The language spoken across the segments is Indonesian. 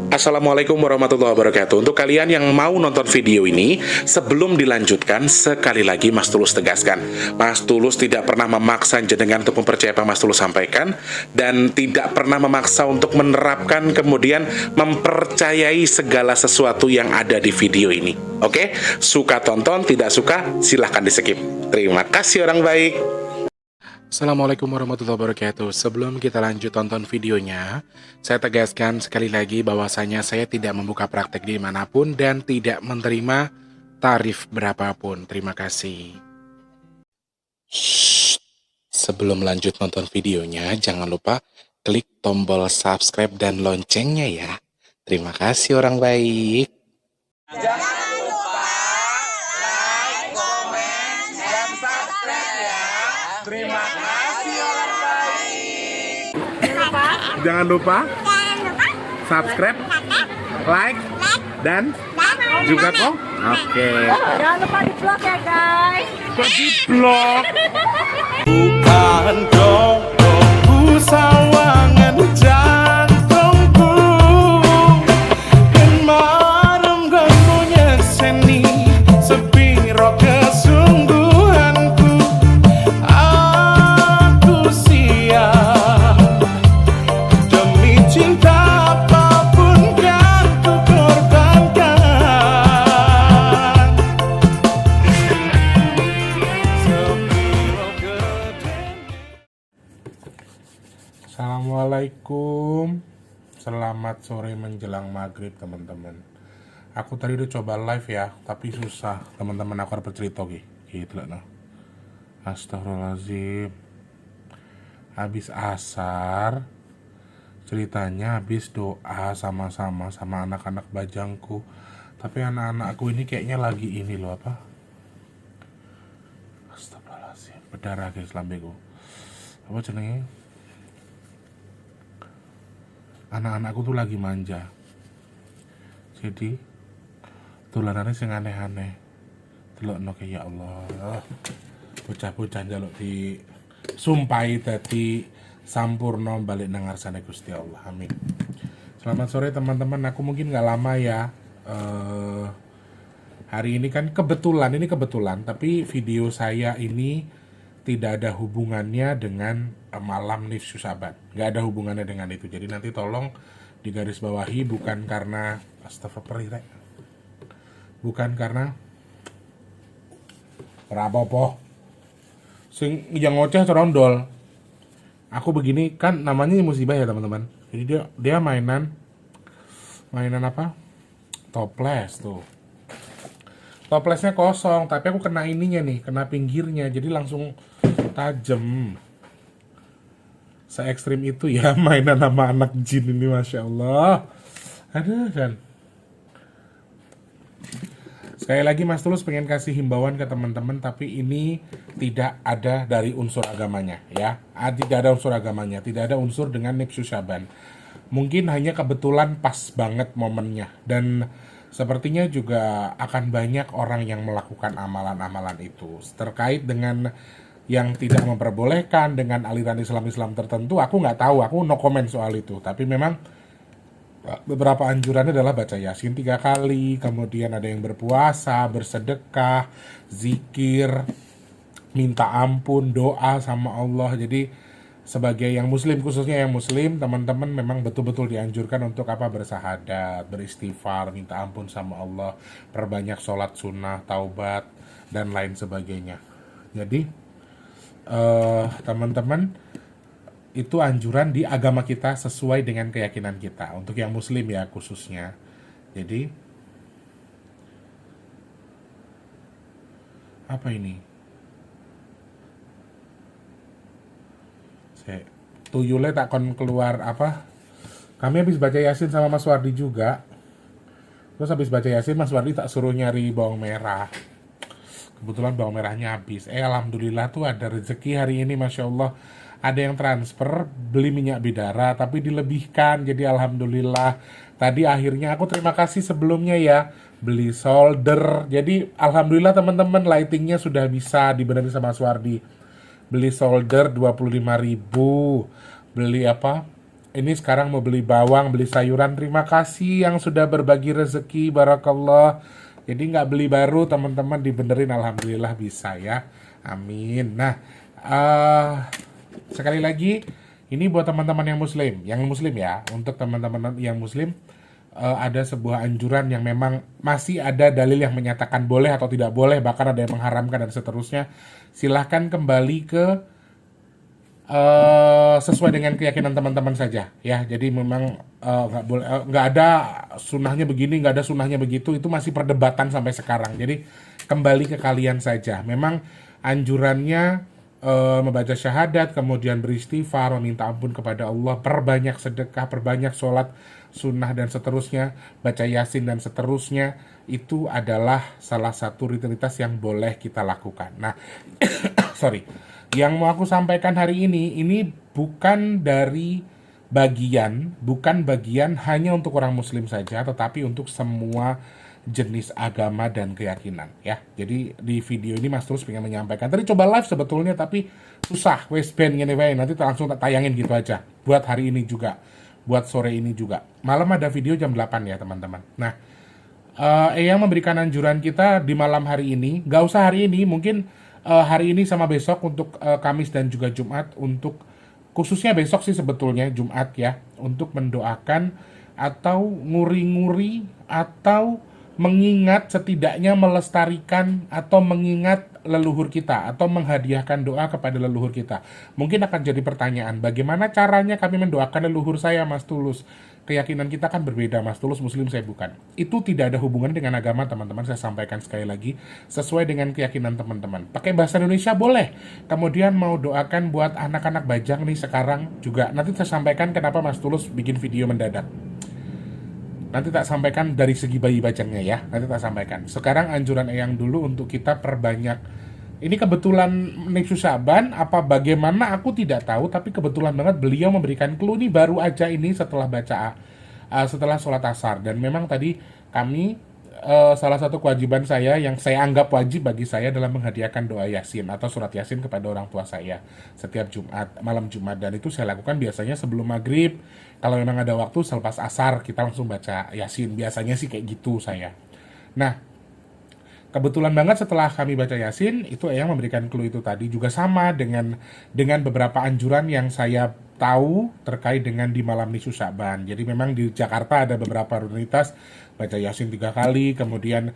Assalamualaikum warahmatullahi wabarakatuh. Untuk kalian yang mau nonton video ini, sebelum dilanjutkan, sekali lagi Mas Tulus tegaskan, Mas Tulus tidak pernah memaksa jenengan untuk mempercayai apa Mas Tulus sampaikan, dan tidak pernah memaksa untuk menerapkan kemudian mempercayai segala sesuatu yang ada di video ini. Oke? Suka tonton, tidak suka silahkan di skip. Terima kasih orang baik. Assalamualaikum warahmatullahi wabarakatuh. Sebelum kita lanjut tonton videonya, saya tegaskan sekali lagi bahwasanya saya tidak membuka praktek dimanapun dan tidak menerima tarif berapapun. Terima kasih. Shh. Sebelum lanjut nonton videonya, jangan lupa klik tombol subscribe dan loncengnya ya. Terima kasih orang baik. Jangan lupa like, komen, dan subscribe ya. Terima kasih orang baik. Jangan lupa subscribe, like, dan juga kok. Oke. Jangan lupa di vlog ya guys. Kok di vlog? Bukan dong sawangan jantungku, kemarin gak punya seni sepiro kesungguhanku. Aku siap demi cinta apapun kan ku korbankan. Sepiro gede. Assalamualaikum. Selamat sore menjelang maghrib teman-teman. Aku tadi udah coba live ya, tapi susah. Teman-teman aku harus bercerita gitu lah. Astagfirullahaladzim. Habis asar, ceritanya habis doa sama-sama sama anak-anak bajangku. Tapi anak-anakku ini kayaknya lagi ini loh apa? Astagfirullahaladzim. Berdarah guys lambengku. Apa jenenge? Anak-anakku tuh lagi manja. Jadi tulanannya sing aneh-aneh. Delokno ya Allah. Bocah-bocah njaluk di sumpai dadi sampurno balik nang ngarsane Gusti Allah. Amin. Selamat sore teman-teman. Aku mungkin nggak lama ya. Hari ini kan kebetulan, tapi video saya ini tidak ada hubungannya dengan malam nifsu sahabat. Nggak ada hubungannya dengan itu. Jadi nanti tolong digarisbawahi, bukan karena astagfirullah, bukan karena rapopo sing yang ngoceh cerondol. Aku begini kan namanya musibah ya teman-teman. Jadi dia mainan apa? Toples tuh. Toplesnya kosong, tapi aku kena ininya nih, kena pinggirnya, jadi langsung tajam. Se-ekstrim itu ya mainan sama anak jin ini, Masya Allah. Aduh, dan sekali lagi Mas Tulus pengen kasih himbauan ke teman-teman, tapi ini tidak ada dari unsur agamanya ya. Tidak ada unsur agamanya, tidak ada unsur dengan nifsu syaban. Mungkin hanya kebetulan pas banget momennya, dan sepertinya juga akan banyak orang yang melakukan amalan-amalan itu. Terkait dengan yang tidak memperbolehkan dengan aliran Islam tertentu, aku nggak tahu, aku no comment soal itu. Tapi memang beberapa anjurannya adalah baca Yasin 3 kali, kemudian ada yang berpuasa, bersedekah, zikir, minta ampun, doa sama Allah. Jadi sebagai yang muslim, khususnya yang muslim, teman-teman memang betul-betul dianjurkan untuk apa? Bersahadat, beristighfar, minta ampun sama Allah, perbanyak sholat sunnah, taubat, dan lain sebagainya. Jadi teman-teman, itu anjuran di agama kita sesuai dengan keyakinan kita, untuk yang muslim ya khususnya. Jadi apa ini? Tuyulnya tak kon keluar apa? Kami habis baca Yasin sama Mas Wardi juga. Terus habis baca Yasin Mas Wardi tak suruh nyari bawang merah. Kebetulan bawang merahnya habis. Alhamdulillah tuh ada rezeki hari ini, Masya Allah. Ada yang transfer beli minyak bidara tapi dilebihkan. Jadi alhamdulillah. Tadi akhirnya aku terima kasih sebelumnya ya, beli solder. Jadi alhamdulillah teman-teman, lightingnya sudah bisa dibenerin sama Mas Wardi. Beli solder 25.000, beli apa? ini sekarang mau beli bawang, beli sayuran. Terima kasih yang sudah berbagi rezeki, barakallah. Jadi nggak beli baru, teman-teman dibenerin, alhamdulillah bisa ya. Amin. Nah, sekali lagi ini buat teman-teman yang muslim ya. Untuk teman-teman yang muslim ada sebuah anjuran yang memang masih ada dalil yang menyatakan boleh atau tidak boleh, bahkan ada yang mengharamkan dan seterusnya. Silahkan kembali ke sesuai dengan keyakinan teman-teman saja ya. Jadi memang nggak ada sunnahnya begini, nggak ada sunnahnya begitu, itu masih perdebatan sampai sekarang. Jadi kembali ke kalian saja. Memang anjurannya membaca syahadat, kemudian beristighfar, meminta ampun kepada Allah, perbanyak sedekah, perbanyak sholat sunnah dan seterusnya, baca yasin dan seterusnya, itu adalah salah satu rutinitas yang boleh kita lakukan. Nah, sorry, yang mau aku sampaikan hari ini bukan bukan bagian hanya untuk orang muslim saja, tetapi untuk semua jenis agama dan keyakinan ya. Jadi di video ini Mas Tulus pengen menyampaikan. Tadi coba live sebetulnya tapi susah, wes band gini wae. Nanti langsung tak tayangin gitu aja. Buat hari ini juga, buat sore ini juga. Malam ada video jam 8 ya teman-teman. Nah, yang memberikan anjuran kita di malam hari ini, nggak usah hari ini, mungkin hari ini sama besok untuk Kamis dan juga Jumat, untuk khususnya besok sih sebetulnya Jumat ya, untuk mendoakan atau nguri-nguri atau mengingat, setidaknya melestarikan atau mengingat leluhur kita atau menghadiahkan doa kepada leluhur kita. Mungkin akan jadi pertanyaan, bagaimana caranya kami mendoakan leluhur saya, Mas Tulus? Keyakinan kita kan berbeda, Mas Tulus muslim, saya bukan. Itu tidak ada hubungan dengan agama, teman-teman. Saya sampaikan sekali lagi, sesuai dengan keyakinan teman-teman. Pakai bahasa Indonesia boleh. Kemudian mau doakan buat anak-anak Bajang nih sekarang juga. Nanti saya sampaikan kenapa Mas Tulus bikin video mendadak. Nanti tak sampaikan dari segi bayi bajangnya ya. Nanti tak sampaikan. Sekarang anjuran Eyang dulu untuk kita perbanyak. Ini kebetulan Nipsu Syaban, apa bagaimana aku tidak tahu, tapi kebetulan banget beliau memberikan clue nih baru aja ini setelah setelah sholat asar. Dan memang tadi kami salah satu kewajiban saya yang saya anggap wajib bagi saya adalah menghadiahkan doa yasin atau surat yasin kepada orang tua saya setiap Jumat, malam Jumat. Dan itu saya lakukan biasanya sebelum maghrib. Kalau memang ada waktu selepas asar kita langsung baca yasin, biasanya sih kayak gitu saya. Nah, kebetulan banget setelah kami baca yasin itu Eyang memberikan clue itu tadi juga sama dengan beberapa anjuran yang saya tahu terkait dengan di malam Nisfu Sya'ban. Jadi memang di Jakarta ada beberapa rutinitas baca yasin 3 kali, kemudian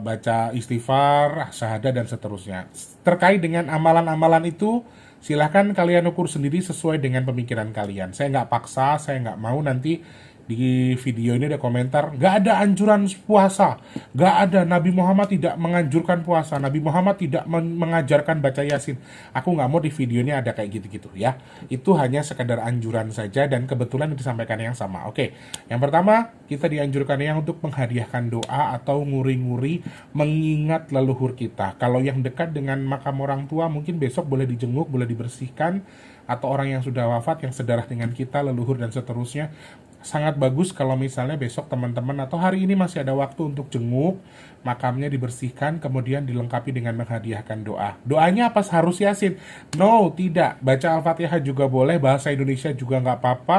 baca istighfar, syahadat dan seterusnya. Terkait dengan amalan-amalan itu silahkan kalian ukur sendiri sesuai dengan pemikiran kalian. Saya nggak paksa, saya nggak mau nanti di video ini ada komentar, nggak ada anjuran puasa, nggak ada, Nabi Muhammad tidak menganjurkan puasa, Nabi Muhammad tidak mengajarkan baca yasin. Aku nggak mau di video ini ada kayak gitu-gitu ya. Itu hanya sekedar anjuran saja dan kebetulan disampaikan yang sama. Oke, yang pertama kita dianjurkan yang untuk menghadiahkan doa atau nguri-nguri mengingat leluhur kita. Kalau yang dekat dengan makam orang tua mungkin besok boleh dijenguk, boleh dibersihkan, atau orang yang sudah wafat yang sedarah dengan kita, leluhur dan seterusnya. Sangat bagus kalau misalnya besok teman-teman atau hari ini masih ada waktu untuk jenguk, makamnya dibersihkan, kemudian dilengkapi dengan menghadiahkan doa. Doanya apa? Harus yasin? No, tidak. Baca Al-Fatihah juga boleh, bahasa Indonesia juga nggak apa-apa,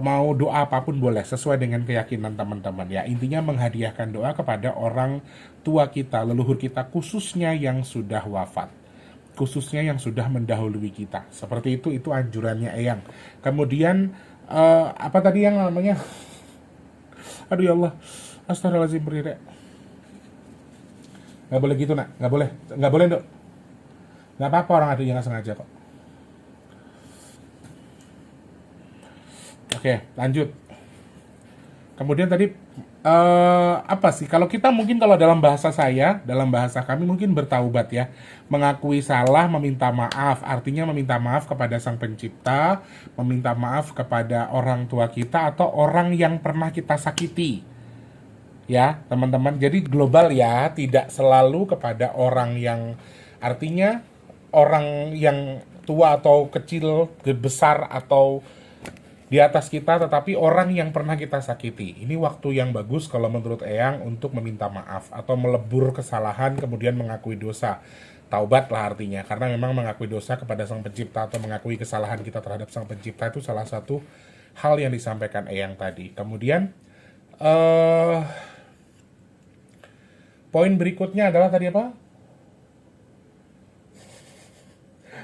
mau doa apapun boleh, sesuai dengan keyakinan teman-teman ya. Intinya menghadiahkan doa kepada orang tua kita, leluhur kita, khususnya yang sudah wafat, khususnya yang sudah mendahului kita. Seperti itu anjurannya Eyang. Kemudian apa tadi yang namanya, aduh ya Allah, astagfirullahaladzim, berdiri, nggak boleh gitu nak, nggak boleh dok, nggak apa-apa, orang ada yang nggak sengaja kok. Oke, lanjut. Kemudian tadi apa sih, kalau kita mungkin, kalau dalam bahasa saya, dalam bahasa kami mungkin bertaubat ya, mengakui salah, meminta maaf. Artinya meminta maaf kepada Sang Pencipta, meminta maaf kepada orang tua kita atau orang yang pernah kita sakiti ya teman-teman. Jadi global ya, tidak selalu kepada orang yang, artinya orang yang tua atau kecil, besar atau di atas kita, tetapi orang yang pernah kita sakiti. Ini waktu yang bagus kalau menurut Eyang untuk meminta maaf atau melebur kesalahan, kemudian mengakui dosa. Taubat lah artinya, karena memang mengakui dosa kepada Sang Pencipta atau mengakui kesalahan kita terhadap Sang Pencipta itu salah satu hal yang disampaikan Eyang tadi. Kemudian eh poin berikutnya adalah tadi apa?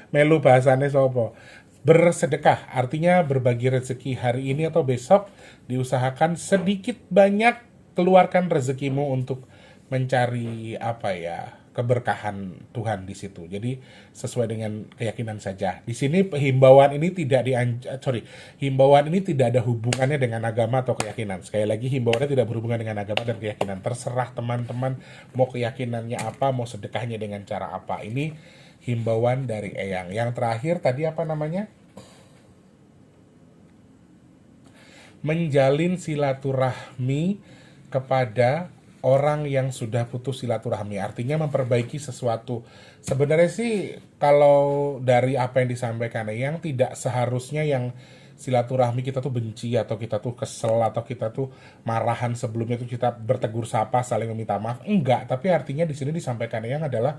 Melu bahasannya sopo. Bersedekah, artinya berbagi rezeki hari ini atau besok, diusahakan sedikit banyak keluarkan rezekimu untuk mencari apa ya, keberkahan Tuhan di situ. Jadi sesuai dengan keyakinan saja. Di sini himbauan ini himbauan ini tidak ada hubungannya dengan agama atau keyakinan. Sekali lagi himbauannya tidak berhubungan dengan agama dan keyakinan. Terserah teman-teman mau keyakinannya apa, mau sedekahnya dengan cara apa. Ini himbauan dari Eyang. Yang terakhir tadi apa namanya? Menjalin silaturahmi kepada orang yang sudah putus silaturahmi. Artinya memperbaiki sesuatu. Sebenarnya sih kalau dari apa yang disampaikan Eyang, tidak seharusnya yang silaturahmi kita tuh benci atau kita tuh kesel atau kita tuh marahan sebelumnya tuh kita bertegur sapa saling meminta maaf. Enggak, tapi artinya di sini disampaikan Eyang adalah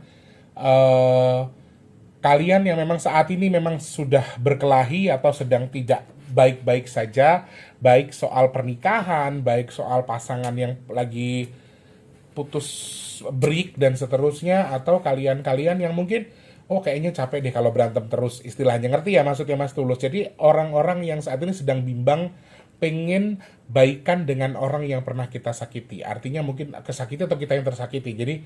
eh kalian yang memang saat ini memang sudah berkelahi atau sedang tidak baik-baik saja, baik soal pernikahan, baik soal pasangan yang lagi putus break dan seterusnya, atau kalian-kalian yang mungkin kayaknya capek deh kalau berantem terus, istilahnya, ngerti ya maksudnya Mas Tulus. Jadi orang-orang yang saat ini sedang bimbang pengen baikan dengan orang yang pernah kita sakiti, artinya mungkin kesakiti atau kita yang tersakiti. Jadi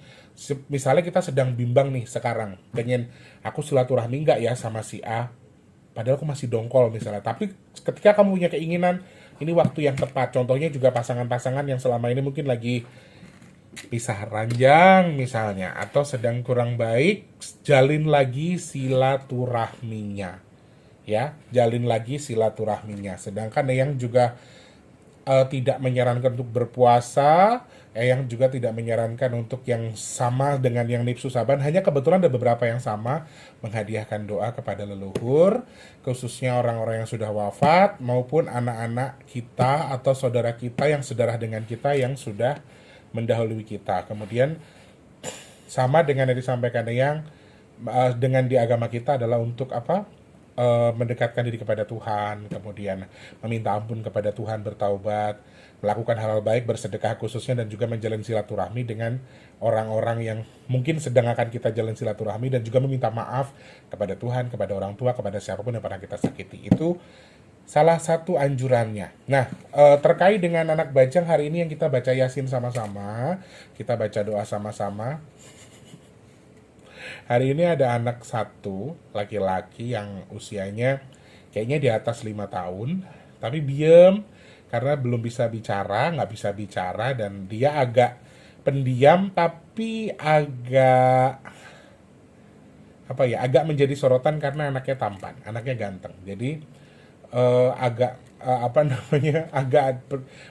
misalnya kita sedang bimbang nih sekarang, pengen aku silaturahmi nggak ya sama si A, padahal aku masih dongkol misalnya. Tapi ketika kamu punya keinginan, ini waktu yang tepat. Contohnya juga pasangan-pasangan yang selama ini mungkin lagi pisah ranjang misalnya, atau sedang kurang baik, jalin lagi silaturahminya. Ya, jalin lagi silaturahminya. Sedangkan yang juga tidak menyarankan untuk berpuasa, yang juga tidak menyarankan untuk yang sama dengan yang nipsu saban. Hanya kebetulan ada beberapa yang sama, menghadiahkan doa kepada leluhur, khususnya orang-orang yang sudah wafat maupun anak-anak kita atau saudara kita yang sedarah dengan kita yang sudah mendahului kita. Kemudian sama dengan yang disampaikan yang dengan di agama kita adalah untuk apa? Mendekatkan diri kepada Tuhan, kemudian meminta ampun kepada Tuhan, bertaubat, melakukan hal-hal baik, bersedekah khususnya, dan juga menjalin silaturahmi dengan orang-orang yang mungkin sedang akan kita jalin silaturahmi, dan juga meminta maaf kepada Tuhan, kepada orang tua, kepada siapapun yang pernah kita sakiti. Itu salah satu anjurannya. Nah, terkait dengan anak bajang, hari ini yang kita baca Yasin sama-sama, kita baca doa sama-sama. Hari ini ada anak satu, laki-laki yang usianya kayaknya di atas 5 tahun, tapi diem karena belum bisa bicara, nggak bisa bicara, dan dia agak pendiam tapi agak agak menjadi sorotan karena anaknya tampan, anaknya ganteng. Jadi agak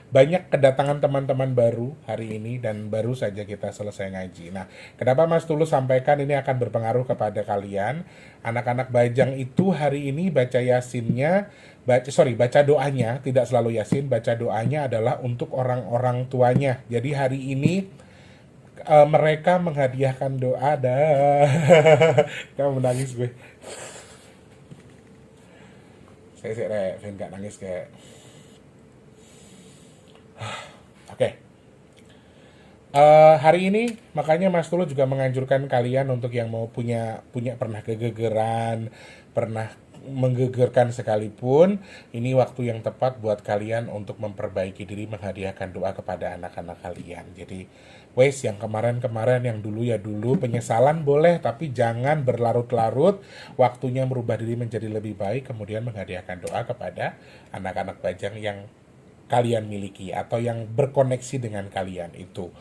banyak kedatangan teman-teman baru hari ini, dan baru saja kita selesai ngaji. Nah, kenapa Mas Tulus sampaikan ini akan berpengaruh kepada kalian? Anak-anak bajang itu hari ini baca yasinnya, baca doanya, tidak selalu yasin, baca doanya adalah untuk orang-orang tuanya. Jadi hari ini mereka menghadiahkan doa kamu menangis gue. Saya nggak nangis kayak. Oke. Hari ini makanya Mas Tulus juga menganjurkan kalian untuk yang mau punya pernah kegegeran, pernah menggegerkan sekalipun, ini waktu yang tepat buat kalian untuk memperbaiki diri, menghadiahkan doa kepada anak-anak kalian. Jadi yang kemarin-kemarin, yang dulu ya dulu, penyesalan boleh, tapi jangan berlarut-larut. Waktunya merubah diri menjadi lebih baik, kemudian menghadiahkan doa kepada anak-anak bajang yang kalian miliki atau yang berkoneksi dengan kalian itu.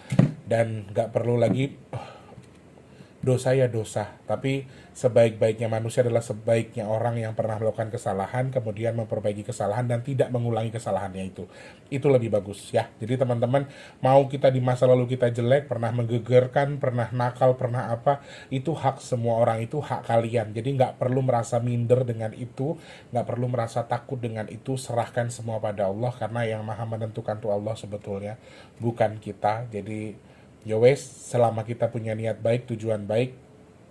Dan gak perlu lagi dosa ya dosa, tapi sebaik-baiknya manusia adalah sebaiknya orang yang pernah melakukan kesalahan, kemudian memperbaiki kesalahan dan tidak mengulangi kesalahannya itu. Itu lebih bagus ya. Jadi teman-teman, mau kita di masa lalu kita jelek, pernah menggegerkan, pernah nakal, pernah apa, itu hak semua orang, itu hak kalian. Jadi nggak perlu merasa minder dengan itu, nggak perlu merasa takut dengan itu, serahkan semua pada Allah, karena yang maha menentukan itu Allah sebetulnya, bukan kita. Jadi selama kita punya niat baik, tujuan baik,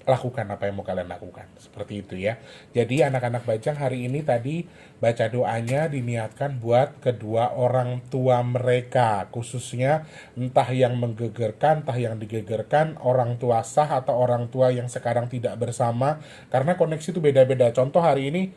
lakukan apa yang mau kalian lakukan. Seperti itu ya. Jadi anak-anak Bajang hari ini tadi baca doanya diniatkan buat kedua orang tua mereka. Khususnya entah yang menggegerkan, entah yang digegerkan, orang tua sah atau orang tua yang sekarang tidak bersama. Karena koneksi itu beda-beda. Contoh hari ini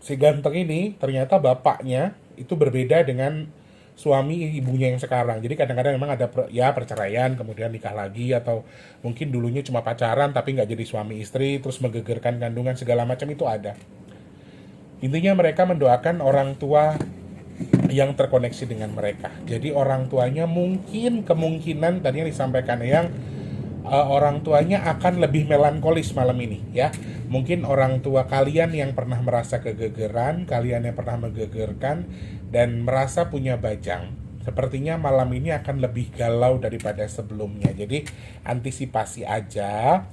si ganteng ini ternyata bapaknya itu berbeda dengan suami ibunya yang sekarang. Jadi kadang-kadang memang ada perceraian, kemudian nikah lagi, atau mungkin dulunya cuma pacaran tapi nggak jadi suami istri, terus menggegerkan kandungan segala macam itu ada. Intinya mereka mendoakan orang tua yang terkoneksi dengan mereka. Jadi orang tuanya kemungkinan tadi yang disampaikan yang orang tuanya akan lebih melankolis malam ini ya. Mungkin orang tua kalian yang pernah merasa kegegeran, kalian yang pernah menggegerkan dan merasa punya bajang, sepertinya malam ini akan lebih galau daripada sebelumnya. Jadi antisipasi aja.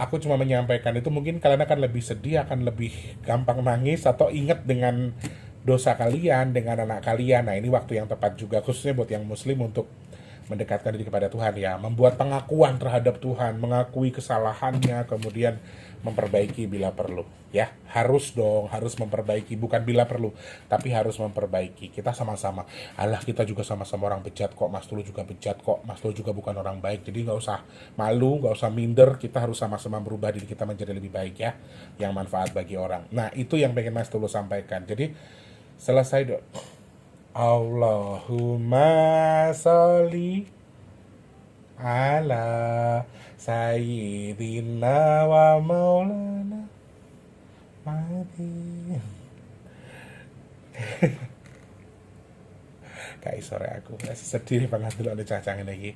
Aku cuma menyampaikan itu, mungkin kalian akan lebih sedih, akan lebih gampang nangis, atau ingat dengan dosa kalian, dengan anak kalian. Nah ini waktu yang tepat juga khususnya buat yang muslim untuk mendekatkan diri kepada Tuhan ya, membuat pengakuan terhadap Tuhan, mengakui kesalahannya, kemudian memperbaiki bila perlu ya. Harus memperbaiki, bukan bila perlu tapi harus memperbaiki. Kita sama-sama, kita juga sama-sama orang bejat kok, Mas Tulus juga bejat kok, Mas Tulus juga bukan orang baik, jadi nggak usah malu, nggak usah minder. Kita harus sama-sama berubah diri kita menjadi lebih baik ya, yang manfaat bagi orang. Nah itu yang pengen Mas Tulus sampaikan. Jadi selesai dok. Allahumma sholli ala sayyidina wa maulana Mati. Kayak sore aku masih sedih banget dulu ada cacangin lagi.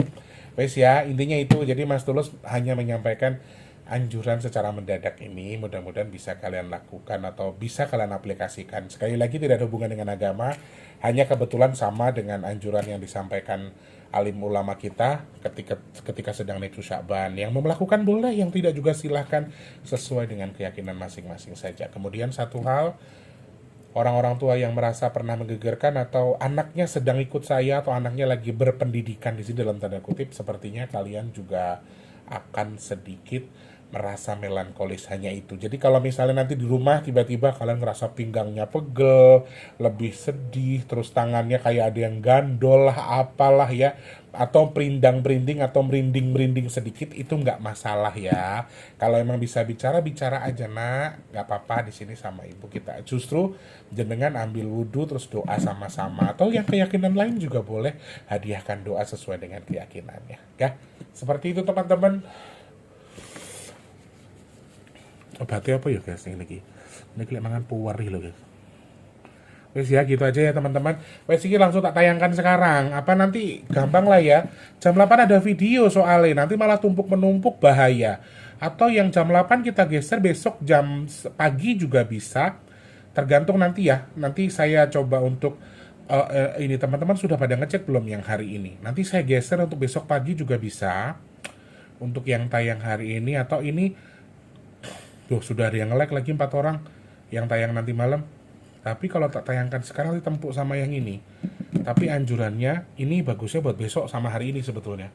Wes ya, intinya itu. Jadi Mas Tulus hanya menyampaikan anjuran secara mendadak ini, mudah-mudahan bisa kalian lakukan atau bisa kalian aplikasikan. Sekali lagi tidak ada hubungan dengan agama, hanya kebetulan sama dengan anjuran yang disampaikan alim ulama kita ketika sedang Nifsu Sya'ban. Yang mau melakukan boleh, yang tidak juga silahkan, sesuai dengan keyakinan masing-masing saja. Kemudian satu hal, orang-orang tua yang merasa pernah menggegerkan atau anaknya sedang ikut saya atau anaknya lagi berpendidikan di sini dalam tanda kutip, sepertinya kalian juga akan sedikit merasa melankolis hanya itu. Jadi kalau misalnya nanti di rumah tiba-tiba kalian ngerasa pinggangnya pegel, lebih sedih, terus tangannya kayak ada yang gandol lah, apalah ya, atau perindang-perinding atau merinding-merinding sedikit, itu nggak masalah ya. Kalau emang bisa bicara aja nak, nggak apa-apa. Di sini sama ibu kita. Justru jenengan ambil wudhu terus doa sama-sama, atau yang keyakinan lain juga boleh, hadiahkan doa sesuai dengan keyakinannya ya. Seperti itu teman-teman. Obatnya apa ya guys ini lagi? Ini kelihatan mangan puwari loh guys. Wes ya gitu aja ya teman-teman. Wes ini langsung tak tayangkan sekarang. Apa nanti gampang lah ya. Jam 8 ada video soalnya. Nanti malah tumpuk menumpuk bahaya. Atau yang jam 8 kita geser besok jam pagi juga bisa. Tergantung nanti ya. Nanti saya coba untuk ini teman-teman sudah pada ngecek belum yang hari ini. Nanti saya geser untuk besok pagi juga bisa. Untuk yang tayang hari ini atau ini. Tuh sudah ada yang nge-like lagi 4 orang yang tayang nanti malam. Tapi kalau tak tayangkan sekarang ditempuk sama yang ini. Tapi anjurannya ini bagusnya buat besok sama hari ini sebetulnya.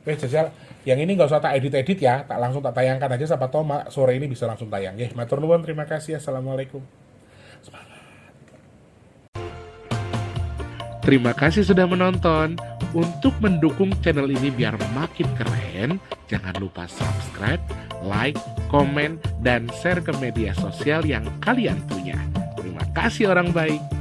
Jajal, yang ini nggak usah tak edit-edit ya, tak langsung tak tayangkan aja, siapa tahu sore ini bisa langsung tayang. Matur nuwun, terima kasih. Assalamualaikum. Terima kasih sudah menonton. Untuk mendukung channel ini biar makin keren, jangan lupa subscribe, like, komen, dan share ke media sosial yang kalian punya. Terima kasih orang baik.